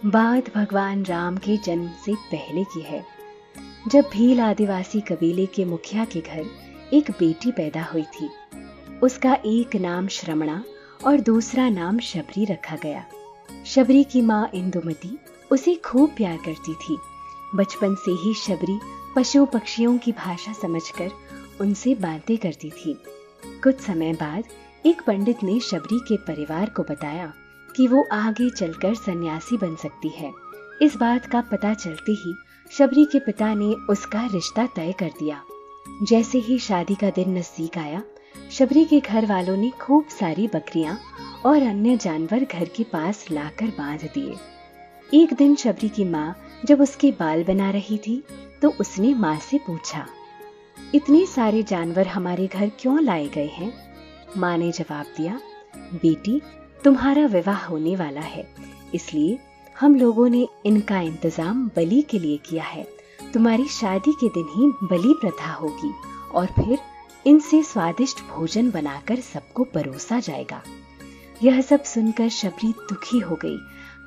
बात भगवान राम के जन्म से पहले की है, जब भील आदिवासी कबीले के मुखिया के घर एक बेटी पैदा हुई थी। उसका एक नाम श्रमणा और दूसरा नाम शबरी रखा गया। शबरी की माँ इंदुमती उसे खूब प्यार करती थी। बचपन से ही शबरी पशु पक्षियों की भाषा समझकर उनसे बातें करती थी। कुछ समय बाद एक पंडित ने शबरी के परिवार को बताया कि वो आगे चलकर सन्यासी बन सकती है। इस बात का पता चलते ही शबरी के पिता ने उसका रिश्ता तय कर दिया। जैसे ही शादी का दिन नजदीक आया, शबरी के घर वालों ने खूब सारी बकरियां और अन्य जानवर घर के पास लाकर बांध दिए। एक दिन शबरी की माँ जब उसके बाल बना रही थी तो उसने माँ से पूछा, इतने सारे जानवर हमारे घर क्यों लाए गए हैं? माँ ने जवाब दिया, बेटी, तुम्हारा विवाह होने वाला है, इसलिए हम लोगों ने इनका इंतजाम बलि के लिए किया है। तुम्हारी शादी के दिन ही बलि प्रथा होगी और फिर इनसे स्वादिष्ट भोजन बनाकर सबको परोसा जाएगा। यह सब सुनकर शबरी दुखी हो गई।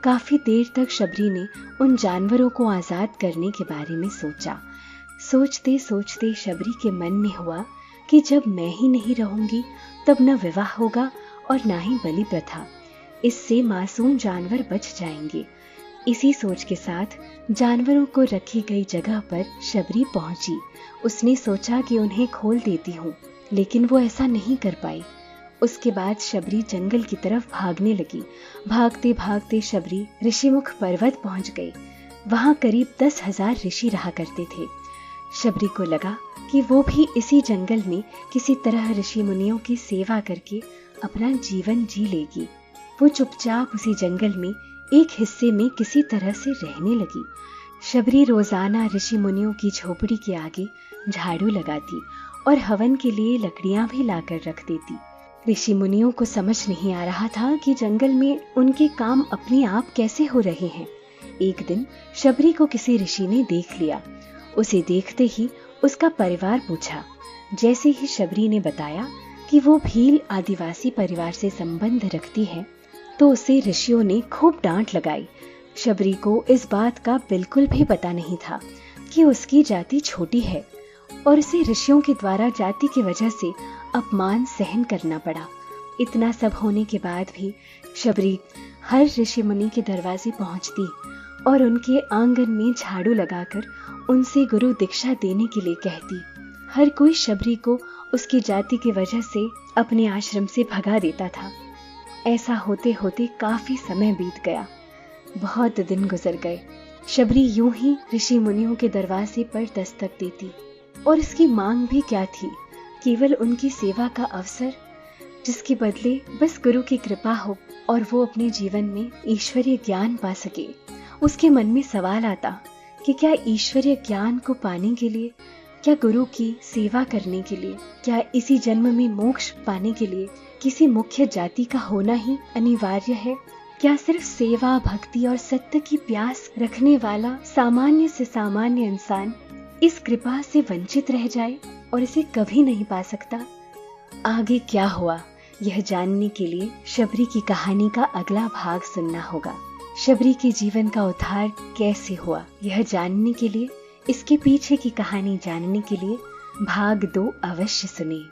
काफी देर तक शबरी ने उन जानवरों को आजाद करने के बारे में सोचा। सोचते सोचते शबरी के मन में हुआ कि जब मैं ही नहीं रहूंगी तब न विवाह होगा और न ही बलि प्रथा। इससे मासूम जानवर बच जाएंगे। इसी सोच के साथ जानवरों को रखी गई जगह पर शबरी पहुंची। उसने सोचा कि उन्हें खोल देती हूँ, लेकिन वो ऐसा नहीं कर पाई। उसके बाद शबरी जंगल की तरफ भागने लगी। भागते भागते शबरी ऋषिमुख पर्वत पहुंच गई। वहां करीब 10,000 ऋषि रहा करते थे। शबरी को लगा कि वो भी इसी जंगल में किसी तरह ऋषि मुनियों की सेवा करके अपना जीवन जी लेगी। वो चुपचाप उसी जंगल में एक हिस्से में किसी तरह से रहने लगी। शबरी रोजाना ऋषि मुनियों की झोपड़ी के आगे झाड़ू लगाती और हवन के लिए लकड़ियां भी लाकर रख देती। ऋषि मुनियों को समझ नहीं आ रहा था कि जंगल में उनके काम अपने आप कैसे हो रहे हैं। एक दिन शबरी को किसी ऋषि ने देख लिया। उसे देखते ही उसका परिवार पूछा। जैसे ही शबरी ने बताया कि वो भील आदिवासी परिवार से संबंध रखती है, तो उसे ऋषियों ने खूब डांट लगाई। शबरी को इस बात का बिल्कुल भी पता नहीं था कि उसकी जाति छोटी है और उसे ऋषियों के द्वारा जाति की वजह से अपमान सहन करना पड़ा। इतना सब होने के बाद भी शबरी हर ऋषि मुनि के दरवाजे पहुंचती और उनके आंगन में झाड़ू लगाकर उनसे गुरु दीक्षा देने के लिए कहती। हर कोई शबरी को उसकी जाति की वजह से अपने आश्रम से भगा देता था। ऐसा होते होते काफी समय बीत गया। बहुत दिन गुजर गए। शबरी यूं ही ऋषि मुनियों के दरवाजे पर दस्तक देती और इसकी मांग भी क्या थी, केवल उनकी सेवा का अवसर, जिसके बदले बस गुरु की कृपा हो और वो अपने जीवन में ईश्वरीय ज्ञान पा सके। उसके मन में सवाल आता कि क्या ईश्वरीय ज्ञान को पाने के लिए, क्या गुरु की सेवा करने के लिए, क्या इसी जन्म में मोक्ष पाने के लिए किसी मुख्य जाति का होना ही अनिवार्य है? क्या सिर्फ सेवा, भक्ति और सत्य की प्यास रखने वाला सामान्य से सामान्य इंसान इस कृपा से वंचित रह जाए और इसे कभी नहीं पा सकता? आगे क्या हुआ, यह जानने के लिए शबरी की कहानी का अगला भाग सुनना होगा। शबरी के जीवन का उद्धार कैसे हुआ, यह जानने के लिए, इसके पीछे की कहानी जानने के लिए भाग 2 अवश्य सुनिए।